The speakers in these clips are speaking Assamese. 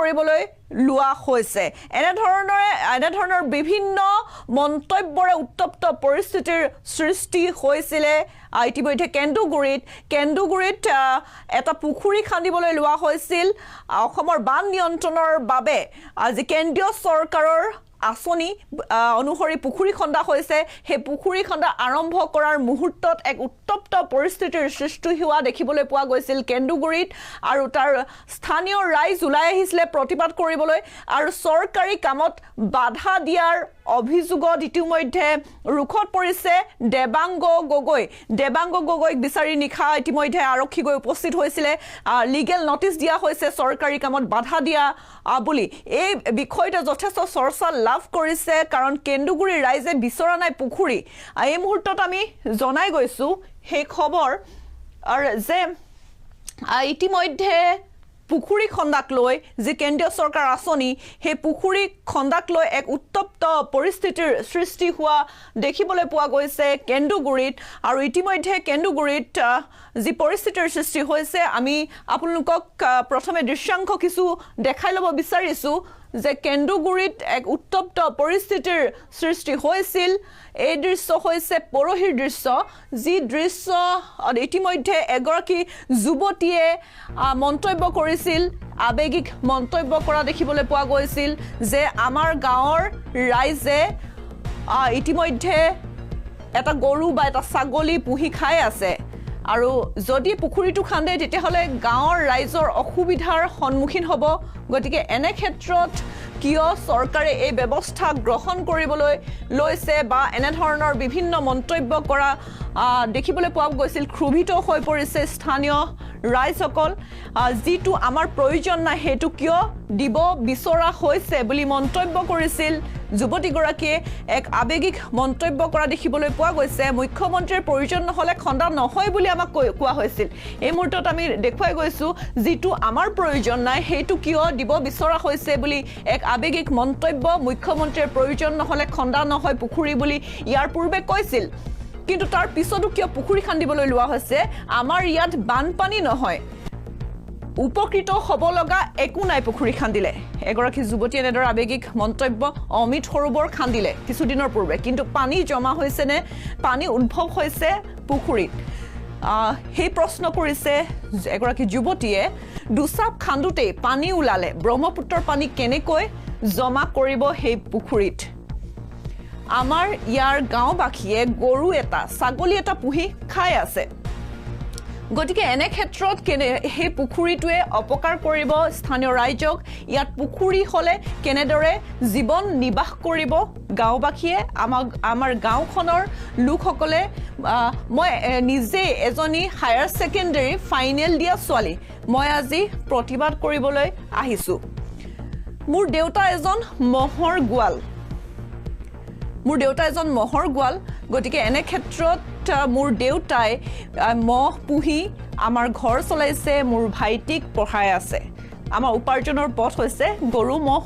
কৰিবলৈ লোৱা হৈছে এনেধৰণৰ বিভিন্ন মন্তব্যৰে উত্তপ্ত পৰিস্থিতিৰ সৃষ্টি হৈছিল ইতিমধ্যে কেন্দুগুৰিত এটা পুখুৰী খান্দিবলৈ লোৱা হৈছিল অসমৰ বান নিয়ন্ত্ৰণৰ বাবে আজি কেন্দ্ৰীয় চৰকাৰৰ আঁচনি অনুসৰি পুখুৰী খন্দা হৈছে সেই পুখুৰী খন্দা আৰম্ভ কৰাৰ মুহূৰ্তত এক উত্তপ্ত পৰিস্থিতিৰ সৃষ্টি হোৱা দেখিবলৈ পোৱা গৈছিল কেন্দুগুৰিত আৰু তাৰ স্থানীয় ৰাইজ ওলাই আহিছিল প্ৰতিবাদ কৰিবলৈ আৰু চৰকাৰী কামত বাধা দিয়াৰ অভিযোগত ইতিমধ্যে ৰুখত পৰিছে দেবাংগ গগৈক বিচাৰি নিশা ইতিমধ্যে আৰক্ষী গৈ উপস্থিত হৈছিল লিগেল নটিচ দিয়া হৈছে চৰকাৰী কামত বাধা দিয়া বুলি এই বিষয়টো যথেষ্ট চৰ্চা লাভ কৰিছে কাৰণ কেন্দুগুৰিৰ ৰাইজে বিচৰা নাই পুখুৰী এই মুহূৰ্তত আমি জনাই গৈছো সেই খবৰ আৰু যে ইতিমধ্যে পুখুৰী খন্দাক লৈ যে কেন্দ্ৰীয় চৰকাৰ আঁচনি সেই পুখুৰী খন্দাক লৈ এক উত্তপ্ত পৰিস্থিতিৰ সৃষ্টি হোৱা দেখিবলৈ পোৱা গৈছে কেন্দুগুৰিত আৰু ইতিমধ্যে কেন্দুগুৰিত যি পৰিস্থিতিৰ সৃষ্টি হৈছে আমি আপোনালোকক প্ৰথমে দৃশ্যাংশ কিছু দেখাই ল'ব বিচাৰিছো যে কেন্দুগুৰিত এক উত্তপ্ত পৰিস্থিতিৰ সৃষ্টি হৈছিল এই দৃশ্য হৈছে পৰহিৰ দৃশ্য যি দৃশ্য ইতিমধ্যে এগৰাকী যুৱতীয়ে মন্তব্য কৰিছিল আবেগিক মন্তব্য কৰা দেখিবলৈ পোৱা গৈছিল যে আমাৰ গাঁৱৰ ৰাইজে ইতিমধ্যে এটা গৰু বা এটা ছাগলী পুহি খাই আছে আৰু যদি পুখুৰীটো খান্দে তেতিয়াহ'লে গাঁৱৰ ৰাইজৰ অসুবিধাৰ সন্মুখীন হ'ব গতিকে এনে ক্ষেত্ৰত কিয় চৰকাৰে এই ব্যৱস্থা গ্ৰহণ কৰিবলৈ লৈছে বা এনেধৰণৰ বিভিন্ন মন্তব্য কৰা দেখিবলৈ পোৱা গৈছিল ক্ষুভিত হৈ পৰিছে স্থানীয় ৰাইজসকল যিটো আমাৰ প্ৰয়োজন নাই সেইটো কিয় দিব বিচৰা হৈছে বুলি মন্তব্য কৰিছিল যুৱতীগৰাকীয়ে এক আবেগিক মন্তব্য কৰা দেখিবলৈ পোৱা গৈছে মুখ্যমন্ত্ৰীৰ প্ৰয়োজন নহ'লে খন্দা নহয় বুলি আমাক কোৱা হৈছিল এই মুহূৰ্তত আমি দেখুৱাই গৈছো যিটো আমাৰ প্ৰয়োজন নাই সেইটো কিয় দিব বিচৰা হৈছে বুলি এক আবেগিক মন্তব্য মুখ্যমন্ত্ৰীৰ প্ৰয়োজন নহ'লে খন্দা নহয় পুখুৰী বুলি ইয়াৰ পূৰ্বে কৈছিল কিন্তু তাৰ পিছতো কিয় পুখুৰী খান্দিবলৈ লোৱা হৈছে আমাৰ ইয়াত বানপানী নহয় উপকৃত হ'ব লগা একো নাই পুখুৰী খান্দিলে এগৰাকী যুৱতী এনেদৰে আবেগিক মন্তব্য অমিত সৰোবৰ খান্দিলে কিছুদিনৰ পূৰ্বে কিন্তু পানী জমা হৈছে নে পানী উদ্ভৱ হৈছে পুখুৰীত সেই প্ৰশ্ন কৰিছে এগৰাকী যুৱতীয়ে দুচাপ খান্দুতেই পানী ওলালে ব্ৰহ্মপুত্ৰৰ পানী কেনেকৈ জমা কৰিব সেই পুখুৰীত আমাৰ ইয়াৰ গাঁওবাসীয়ে গৰু এটা ছাগলী এটা পুহি খাই আছে গতিকে এনে ক্ষেত্ৰত সেই পুখুৰীটোৱে অপকাৰ কৰিব স্থানীয় ৰাইজক ইয়াত পুখুৰী হ'লে কেনেদৰে জীৱন নিৰ্বাহ কৰিব গাঁওবাসীয়ে আমাৰ গাঁওখনৰ লোকসকলে মই নিজে এজনী হায়াৰ ছেকেণ্ডাৰী ফাইনেল দিয়া ছোৱালী মই আজি প্ৰতিবাদ কৰিবলৈ আহিছোঁ মোৰ দেউতা এজন মহৰ গোৱাল গতিকে এনে ক্ষেত্ৰত মোৰ দেউতাই মহ পুহি আমাৰ ঘৰ চলাইছে মোৰ ভাইটিক পঢ়াই আছে আমাৰ উপাৰ্জনৰ পথ হৈছে গৰু মহ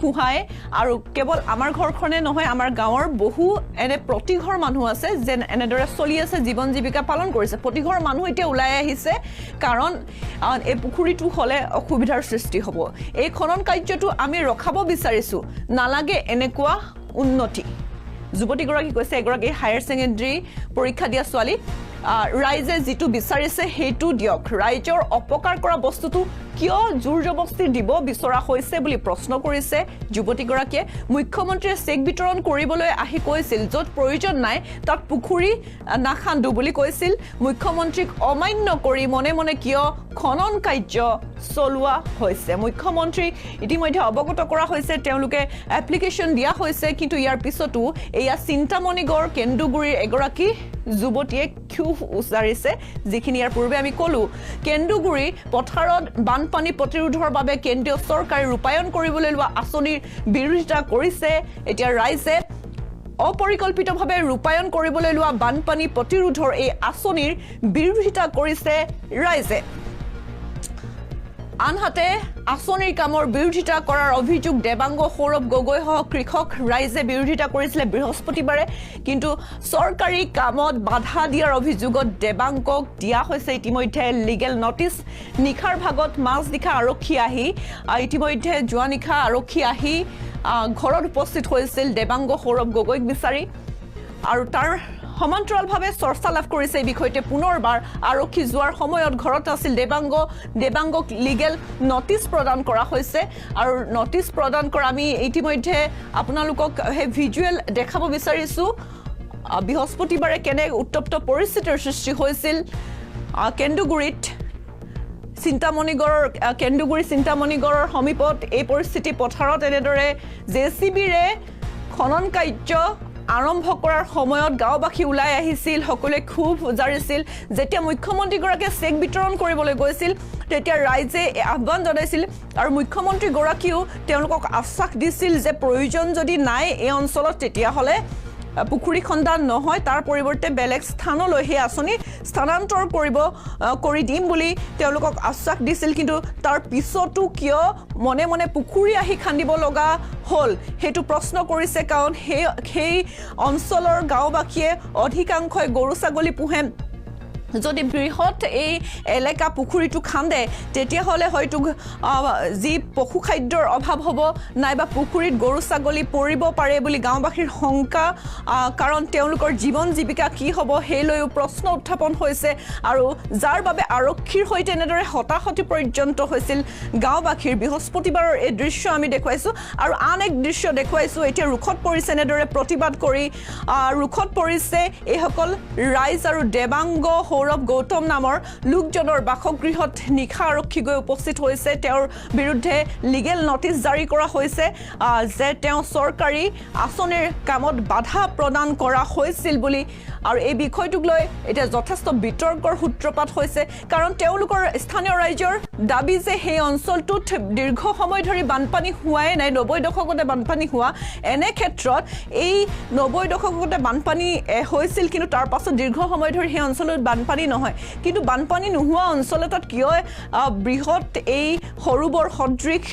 পুহাই আৰু কেৱল আমাৰ ঘৰখনে নহয় আমাৰ গাঁৱৰ বহু এনে প্ৰতিঘৰ মানুহ আছে যে এনেদৰে চলি আছে জীৱন জীৱিকা পালন কৰিছে প্ৰতিঘৰ মানুহ এতিয়া ওলাই আহিছে কাৰণ এই পুখুৰীটো হ'লে অসুবিধাৰ সৃষ্টি হ'ব এই খনন কাৰ্যটো আমি ৰখাব বিচাৰিছোঁ নালাগে এনেকুৱা উন্নতি যুৱতীগৰাকী কৈছে এগৰাকী হায়াৰ ছেকেণ্ডাৰী পৰীক্ষা দিয়া ছোৱালী ৰাইজে যিটো বিচাৰিছে সেইটো দিয়ক ৰাইজৰ অপকাৰ কৰা বস্তুটো কিয় জোৰ জবস্তি দিব বিচৰা হৈছে বুলি প্ৰশ্ন কৰিছে যুৱতীগৰাকীয়ে মুখ্যমন্ত্ৰীয়ে চেক বিতৰণ কৰিবলৈ আহি কৈছিল য'ত প্ৰয়োজন নাই তাত পুখুৰী নাখান্দো বুলি কৈছিল মুখ্যমন্ত্ৰীক অমান্য কৰি মনে মনে কিয় খনন কাৰ্য চলোৱা হৈছে মুখ্যমন্ত্ৰী ইতিমধ্যে অৱগত কৰা হৈছে তেওঁলোকে এপ্লিকেশ্যন দিয়া হৈছে কিন্তু ইয়াৰ পিছতো এয়া চিন্তামণিগড় কেন্দুগুৰিৰ এগৰাকী যুৱতীয়ে ক্ষোভ উচ্চাৰিছে যিখিনি ইয়াৰ পূৰ্বে আমি ক'লো কেন্দুগুৰি পথাৰত বানপানী প্ৰতিৰোধৰ বাবে কেন্দ্ৰীয় চৰকাৰে ৰূপায়ণ কৰিবলৈ লোৱা আঁচনিৰ বিৰোধিতা কৰিছে এতিয়া ৰাইজে অপৰিকল্পিতভাৱে ৰূপায়ণ কৰিবলৈ লোৱা বানপানী প্ৰতিৰোধৰ এই আঁচনিৰ বিৰোধিতা কৰিছে ৰাইজে আনহাতে আঁচনিৰ কামৰ বিৰোধিতা কৰাৰ অভিযোগ দেবাংগ সৌৰভ গগৈ সহ কৃষক ৰাইজে বিৰোধিতা কৰিছিলে বৃহস্পতিবাৰে কিন্তু চৰকাৰী কামত বাধা দিয়াৰ অভিযোগত দেবাংগক দিয়া হৈছে ইতিমধ্যে লিগেল নটিচ নিখাৰ ভাগত মাজনিশা আৰক্ষী আহি ইতিমধ্যে যোৱা নিশা আৰক্ষী আহি ঘৰত উপস্থিত হৈছিল দেবাংগ সৌৰভ গগৈক বিচাৰি আৰু তাৰ সমান্তৰালভাৱে চৰ্চা লাভ কৰিছে এই বিষয়তে পুনৰবাৰ আৰক্ষী যোৱাৰ সময়ত ঘৰত আছিল দেবাংগক লিগেল নটিচ প্ৰদান কৰা হৈছে আৰু নটিচ প্ৰদান কৰা আমি ইতিমধ্যে আপোনালোকক হে ভিজুৱেল দেখাব বিচাৰিছোঁ বৃহস্পতিবাৰে কেনে উত্তপ্ত পৰিস্থিতিৰ সৃষ্টি হৈছিল কেন্দুগুৰিত কেন্দুগুৰি চিন্তামণিগড়ৰ সমীপত এই পৰিস্থিতি পথাৰত এনেদৰে জেচিবিৰে খনন কাৰ্য আৰম্ভ কৰাৰ সময়ত গাঁওবাসী ওলাই আহিছিল সকলোৱে খুব উজাৰিছিল যেতিয়া মুখ্যমন্ত্ৰীগৰাকীয়ে চেক বিতৰণ কৰিবলৈ গৈছিল তেতিয়া ৰাইজে আহ্বান জনাইছিল আৰু মুখ্যমন্ত্ৰীগৰাকীও তেওঁলোকক আশ্বাস দিছিল যে প্ৰয়োজন যদি নাই এই অঞ্চলত তেতিয়াহ'লে পুখুৰী খন্দা নহয় তাৰ পৰিৱৰ্তে বেলেগ স্থানলৈ সেই আঁচনি স্থানান্তৰ কৰি দিম বুলি তেওঁলোকক আশ্বাস দিছিল কিন্তু তাৰ পিছতো কিয় মনে মনে পুখুৰী আহি খান্দিব লগা হ'ল সেইটো প্ৰশ্ন কৰিছে কাৰণ সেই অঞ্চলৰ গাঁওবাসীয়ে অধিকাংশই গৰু ছাগলী পোহে যদি বৃহৎ এই এলেকা পুখুৰীটো খান্দে তেতিয়াহ'লে হয়তো যি পশু খাদ্যৰ অভাৱ হ'ব নাইবা পুখুৰীত গৰু ছাগলী পৰিব পাৰে বুলি গাঁওবাসীৰ শংকা কাৰণ তেওঁলোকৰ জীৱন জীৱিকা কি হ'ব সেইলৈও প্ৰশ্ন উত্থাপন হৈছে আৰু যাৰ বাবে আৰক্ষীৰ সৈতে এনেদৰে হতাহতি পৰ্যন্ত হৈছিল গাঁওবাসীৰ বৃহস্পতিবাৰৰ এই দৃশ্য আমি দেখুৱাইছোঁ আৰু আন এক দৃশ্য দেখুৱাইছোঁ এতিয়া ৰুখত পৰিছে এনেদৰে প্ৰতিবাদ কৰি ৰুখত পৰিছে এইসকল ৰাইজ আৰু দেবাংগ সৌৰভ গৌতম নামৰ লোকজনৰ বাসগৃহত নিশা আৰক্ষী গৈ উপস্থিত হৈছে তেওঁৰ বিৰুদ্ধে লিগেল নটিচ জাৰি কৰা হৈছে যে তেওঁ চৰকাৰী আঁচনিৰ কামত বাধা প্ৰদান কৰা হৈছিল বুলি আৰু এই বিষয়টোক লৈ এতিয়া যথেষ্ট বিতৰ্কৰ সূত্ৰপাত হৈছে কাৰণ তেওঁলোকৰ স্থানীয় ৰাইজৰ দাবী যে সেই অঞ্চলটোত দীৰ্ঘ সময় ধৰি বানপানী হোৱাই নাই 90 দশকতে বানপানী হোৱা এনে ক্ষেত্ৰত এই 90 দশকতে বানপানী হৈছিল কিন্তু তাৰ পাছত দীৰ্ঘ সময় ধৰি সেই অঞ্চলত বানপানী নহয় কিন্তু বানপানী নোহোৱা অঞ্চল এটাত কিয় বৃহৎ এই সৰুবৰ সদৃশ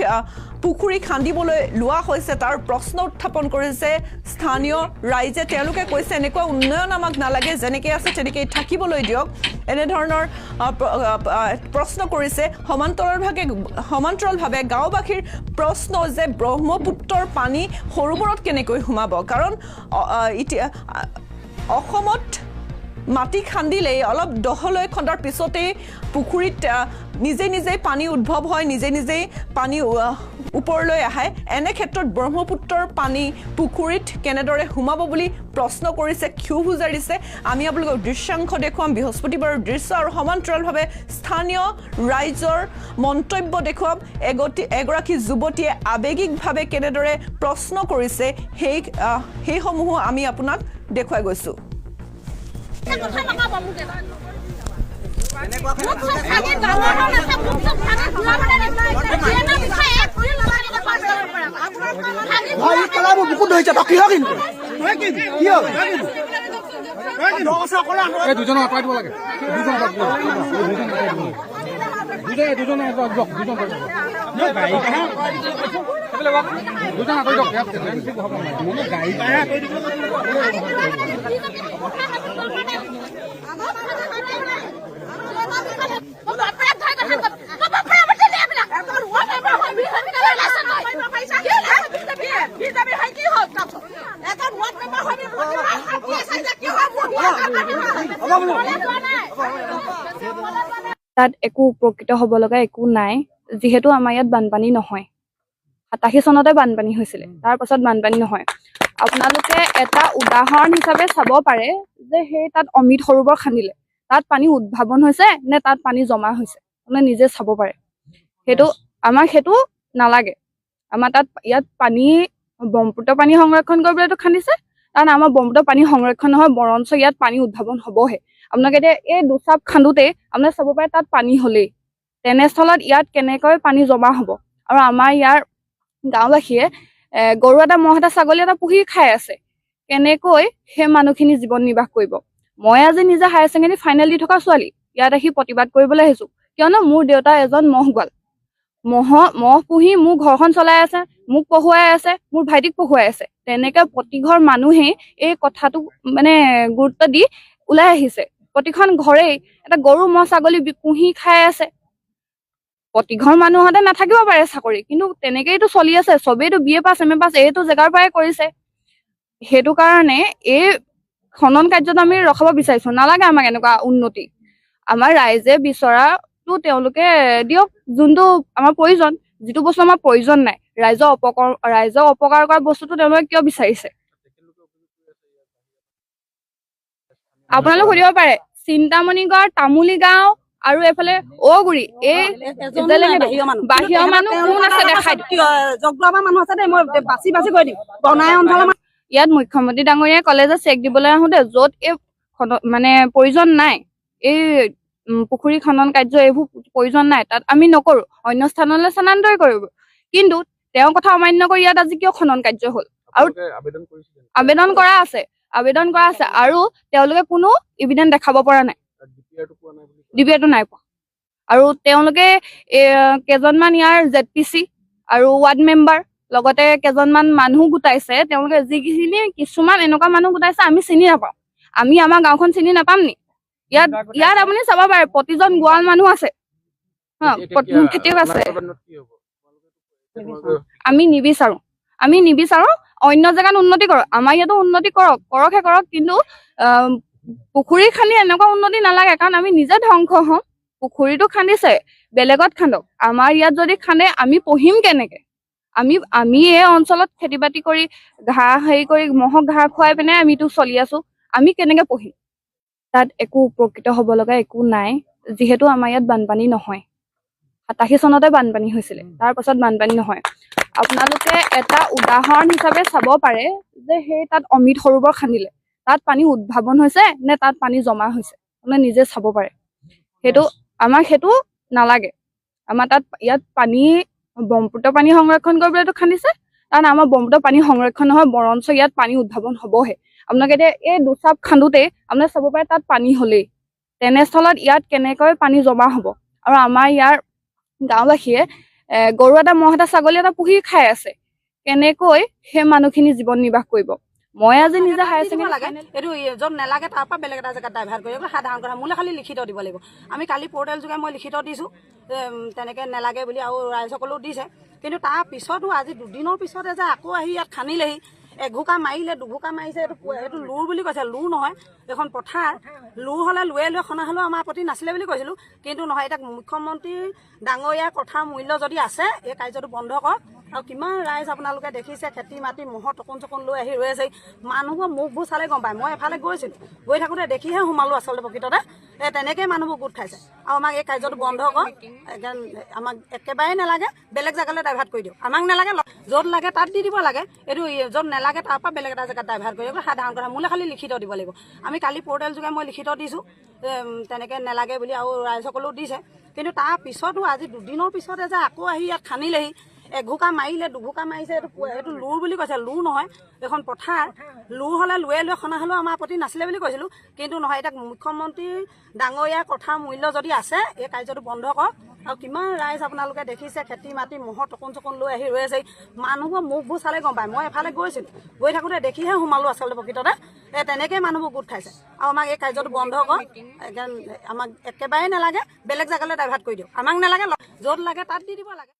পুখুৰী খান্দিবলৈ লোৱা হৈছে তাৰ প্ৰশ্ন উত্থাপন কৰিছে স্থানীয় ৰাইজে তেওঁলোকে কৈছে এনেকুৱা উন্নয়ন আমাক নালাগে যেনেকৈ আছে তেনেকৈ থাকিবলৈ দিয়ক এনেধৰণৰ প্ৰশ্ন কৰিছে সমান্তৰালভাৱে গাঁওবাসীৰ প্ৰশ্ন যে ব্ৰহ্মপুত্ৰৰ পানী সৰুবৰত কেনেকৈ সোমাব কাৰণ এতিয়া অসমত মাটি খান্দিলেই অলপ দহলৈ খন্দাৰ পিছতেই পুখুৰীত নিজে পানী উদ্ভৱ হয় নিজে পানী ওপৰলৈ আহে এনে ক্ষেত্ৰত ব্ৰহ্মপুত্ৰৰ পানী পুখুৰীত কেনেদৰে সোমাব বুলি প্ৰশ্ন কৰিছে ক্ষোভ উজাৰিছে আমি আপোনালোকক দৃশ্যাংশ দেখুৱাম বৃহস্পতিবাৰৰ দৃশ্য আৰু সমান্তৰালভাৱে স্থানীয় ৰাইজৰ মন্তব্য দেখুৱাম এগৰাকী যুৱতীয়ে আৱেগিকভাৱে কেনেদৰে প্ৰশ্ন কৰিছে সেইসমূহো আমি আপোনাক দেখুৱাই গৈছোঁ দুজন আঁতৰাই দিব লাগে দুজন তাত একো উপকৃত হ'ব লগা একো নাই যিহেতু আমাৰ ইয়াত বানপানী নহয় 87 চনতে বানপানী হৈছিলে তাৰ পাছত বানপানী নহয় আপোনালোকে এটা উদাহৰণ হিচাপে চাব পাৰে যে সেই তাত অমিত সৰোবৰ খান্দিলে তাত পানী উদ্ভাৱন হৈছে নে তাত পানী জমা হৈছে মানে নিজে চাব পাৰে আমাক সেইটো নালাগে আমাৰ তাত ইয়াত পানী ব্ৰহ্মপুত্ৰ পানী সংৰক্ষণ কৰিবলৈতো খান্দিছে কাৰণ আমাৰ ব্ৰহ্মপুত্ৰ পানী সংৰক্ষণ নহয় বৰঞ্চ ইয়াত পানী উদ্ভাৱন হ'বহে আপোনালোকে এতিয়া এই দুচাপ খান্দোতে আপোনালোকে চাব পাৰে তাত পানী হ'লেই তেনেস্থলত ইয়াত কেনেকৈ পানী জমা হ'ব আৰু আমাৰ ইয়াৰ গাঁওবাসীয়ে গৰু এটা ম'হ এটা ছাগলী এটা পুহি খাই আছে কেনেকৈ সেই মানুহখিনি জীৱন নিৰ্বাহ কৰিব মই আজি নিজে হায়াৰ ছেকেণ্ডেৰী ফাইনেল দি থকা ছোৱালী ইয়াত আহি প্ৰতিবাদ কৰিবলৈ আহিছোঁ কিয়নো মোৰ দেউতা এজন ম'হগোৱাল মহ পুহি মোৰ ঘৰখন চলাই আছে, মোক পঢ়ুৱাই আছে, মোৰ ভাইটিক পঢ়ুৱাই আছে। তেনেকে প্ৰতিঘৰ মানুহে এই কথাটো মানে গুৰুত্ব দি ওলাই আহিছে। প্ৰতিখন ঘৰেই এটা গৰু ম'হ ছাগলী পুহি খাই আছে। প্ৰতিঘৰ মানুহতে নাথাকিব পাৰে চাকৰি, কিন্তু তেনেকেইতো চলি আছে। চবেইতো BA পাছ MA পাছ এইটো জেগাৰ পৰাই কৰিছে। সেইটো কাৰণে এই খনন কাৰ্যত আমি ৰখাব বিচাৰিছো। নালাগে আমাক এনেকুৱা উন্নতি। আমাৰ ৰাইজে বিচৰাটো তেওঁলোকে দিয়ক, যোনটো আমাৰ প্ৰয়োজন, যিটো বস্তু আমাৰ প্ৰয়োজন নাই, ৰাইজৰ অপকাৰ কৰা বস্তুটো তেওঁলোকে কিয় বিচাৰিছে? আপোনালোক সুধিব পাৰে চিন্তামণি গাঁও, তামুলী গাঁও আৰু এইফালে অগুৰি, এই বাহিৰৰ মানুহ কোন আছে দেখাই মানুহ আছে দেই, মই বাছি বাছি কৈ দিম। বনাই অঞ্চলৰ ইয়াত মুখ্যমন্ত্ৰী ডাঙৰীয়াই ক'লে যে চেক দিবলৈ আহোঁতে য'ত এই মানে প্ৰয়োজন নাই, এই পুখুৰী খনন কাৰ্য এইবোৰ প্ৰয়োজন নাই, তাত আমি নকৰো, অন্য স্থানলৈ স্থানান্তৰ কৰিব। কিন্তু তেওঁৰ কথা অমান্য কৰি ইয়াত আজি কিয় খনন কাৰ্য হ'ল? আৰু আবেদন কৰা আছে আৰু তেওঁলোকে কোনো ইভিডেন্স দেখাব পৰা নাই, ডিপিআৰটো নাই পোৱা। আৰু তেওঁলোকে কেইজনমান ইয়াৰ ZPC আৰু ৱাৰ্ড মেম্বাৰ লগতে কেইজনমান মানুহ গোটাইছে। তেওঁলোকে যিখিনি কিছুমান এনেকুৱা মানুহ গোটাইছে আমি চিনি নাপাওঁ। আমি আমাৰ গাঁওখন চিনি নাপাম নি? ইয়াত আপুনি চাব পাৰে প্ৰতিজন গোৱাল মানুহ আছে, খেতিয়ক আছে। আমি নিবিচাৰো অন্য জেগাত উন্নতি কৰক, আমাৰ ইয়াতো উন্নতি কৰকহে কৰক, কিন্তু পুখুৰী খান্দি এনেকুৱা উন্নতি নালাগে। কাৰণ আমি নিজে ধ্বংস হওঁ। পুখুৰীটো খান্দিছে, বেলেগত খান্দক। আমাৰ ইয়াত যদি খান্দে আমি পঢ়িম কেনেকে? আমি এই অঞ্চলত খেতি বাতি কৰি ঘাঁহ কৰি মহক ঘাঁহ খুৱাই পিনে আমিতো চলি আছো। আমি কেনেকে পঢ়িম? তাত একো উপকৃত হ'ব লগা একো নাই, যিহেতু আমাৰ ইয়াত বানপানী নহয়। 87 চনতে বানপানী হৈছিলে, তাৰ পাছত বানপানী নহয়। আপোনালোকে এটা উদাহৰণ হিচাপে চাব পাৰে যে সেই তাত অমৃত সৰোবৰ খান্দিলে, তাত পানী উদ্ভাৱন হৈছে নে তাত পানী জমা হৈছে, আপোনালোকে নিজে চাব পাৰে। আমাক সেইটো নালাগে। আমাৰ ইয়াত পানী ব্ৰহ্মপুত্ৰ পানী সংৰক্ষণ কৰিবলৈতো খান্দিছে, কাৰণ আমাৰ ব্ৰহ্মপুত্ৰ পানী সংৰক্ষণ নহয়, বৰঞ্চ ইয়াত পানী উদ্ভাৱন হবহে। আপোনালোকে এতিয়া এই দুচাপ খান্দোতে আপোনালোকে চাব পাৰে তাত পানী হলেই, তেনেস্থলত ইয়াত কেনেকৈ পানী জমা হব? আৰু আমাৰ ইয়াৰ গাঁওবাসীয়ে গৰু এটা, মহ এটা, ছাগলী এটা পুহি খাই আছে। কেনেকৈ সেই মানুহখিনি জীৱন নিৰ্বাহ কৰিব? মই আজি নিজে হায়াৰ ছেকেণ্ডেৰী এইটো য'ত নালাগে তাৰ পৰা বেলেগ এটা জেগাত ডাইভাৰ্ট কৰিব, সাধাৰণ কথা। মোলৈ খালি লিখিত দিব লাগিব। আমি কালি পৰ্টেল যোগে মই লিখিত দিছো তেনেকে নালাগে বুলি, আৰু ৰাইজসকলেও দিছে। কিন্তু তাৰ পিছতো আজি দুদিনৰ পিছতে যে আকৌ আহি ইয়াত খান্দিলেহি, এঘোকা মাৰিলে, দুঘোকা মাৰিছে। এইটো লুৰ বুলি কৈছে, লুৰ নহয়, এইখন পথাৰ। লুৰ হলে লুৱে খনা হলেও আমাৰ আপত্তি নাছিলে বুলি কৈছিলো, কিন্তু নহয়। এতিয়া মুখ্যমন্ত্ৰী ডাঙৰীয়াৰ কথাৰ মূল্য যদি আছে, এই কাৰ্যটো বন্ধ কৰক। আৰু কিমান ৰাইজ আপোনালোকে দেখিছে, খেতি মাটি মহৰ টকোন চকোন লৈ আহি ৰৈ আছে। মানুহবোৰ মুখবোৰ চালে গম পায়। মই এফালে গৈছিলো, গৈ থাকোঁতে দেখিহে সোমালো আচলতে প্ৰকৃততে। তেনেকেই মানুহবোৰ গোট খাইছে। আৰু আমাক এই কাৰ্যটো বন্ধ কৰক। আমাক একেবাৰে নালাগে, বেলেগ জেগালৈ ডাইভাৰ্ট কৰি দিয়ক। আমাক নালাগে, য'ত লাগে তাত দি দিব লাগে। এইটো য'ত নালাগে তাৰ পৰা বেলেগ এটা জেগাত ডাইভাৰ্ট কৰি দিয়ক, সাধাৰণ কথা। মোলৈ খালি লিখিত দিব লাগিব। আমি কালি পৰ্টেল যোগে মই লিখিত দিছো তেনেকে নালাগে বুলি, আৰু ৰাইজসকলেও দিছে। কিন্তু তাৰ পিছতো আজি দুদিনৰ পিছতে যে আকৌ আহি ইয়াত খান্দিলেহি, এঘোকা মাৰিলে, দুঘোকা মাৰিছে। এইটো লুৰ বুলি কৈছে, লুৰ নহয়, এইখন পথাৰ। লুৰ হলে লুৱে খনা হলেও আমাৰ আপত্তি নাছিলে বুলি কৈছিলো, কিন্তু নহয়। এতিয়া মুখ্যমন্ত্ৰী ডাঙৰীয়াৰ কথাৰ মূল্য যদি আছে, এই কাৰ্যটো বন্ধ কৰক। আৰু কিমান ৰাইজ আপোনালোকে দেখিছে, খেতি মাটি মহৰ টকোন চকোন লৈ আহি ৰৈ আছে। মানুহবোৰ মুখবোৰ চালে গম পায়। মই এফালে গৈছিলো, গৈ থাকোঁতে দেখিহে সোমালো আচলতে প্ৰকৃততে। তেনেকেই মানুহবোৰ গোট খাইছে। আৰু আমাক এই কাৰ্যটো বন্ধ কৰক। আমাক একেবাৰে নালাগে, বেলেগ জেগালৈ ডাইভাৰ্ট কৰি দিয়ক। আমাক নালাগে, য'ত লাগে তাত দি দিব লাগে।